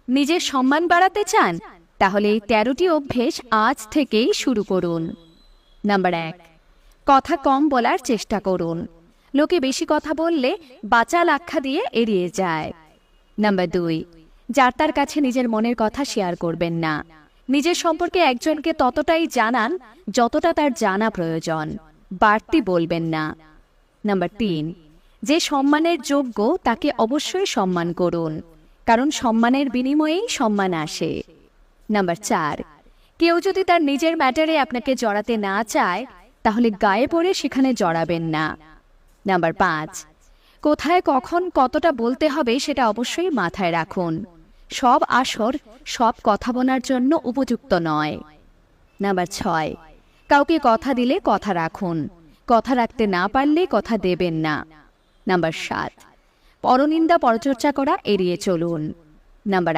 নিজের সম্মান বাড়াতে চান? তাহলে এই 13টি অভ্যেস আজ থেকেই শুরু করুন। নাম্বার 1, কথা কম বলার চেষ্টা করুন। লোকে বেশি কথা বললে বাচাল আখ্যা দিয়ে এড়িয়ে যায়। নাম্বার 2, যার তার কাছে নিজের মনের কথা শেয়ার করবেন না। নিজের সম্পর্কে একজনকে ততটাই জানান যতটা তার জানা প্রয়োজন, বাড়তি বলবেন না। নাম্বার 3, যে সম্মানের যোগ্য তাকে অবশ্যই সম্মান করুন, কারণ সম্মানের বিনিময়েই সম্মান আসে। নাম্বার 4, কেউ যদি তার নিজের ম্যাটারে আপনাকে জড়াতে না চায় তাহলে গায়ে পড়ে সেখানে জড়াবেন না। নাম্বার 5, কোথায় কখন কতটা বলতে হবে সেটা অবশ্যই মাথায় রাখুন। সব আসর সব কথা বলার জন্য উপযুক্ত নয়। নাম্বার 6, কাউকে কথা দিলে কথা রাখুন, কথা রাখতে না পারলে কথা দেবেন না। নাম্বার 7, পরনিন্দা পরচর্চা করা এড়িয়ে চলুন। নাম্বার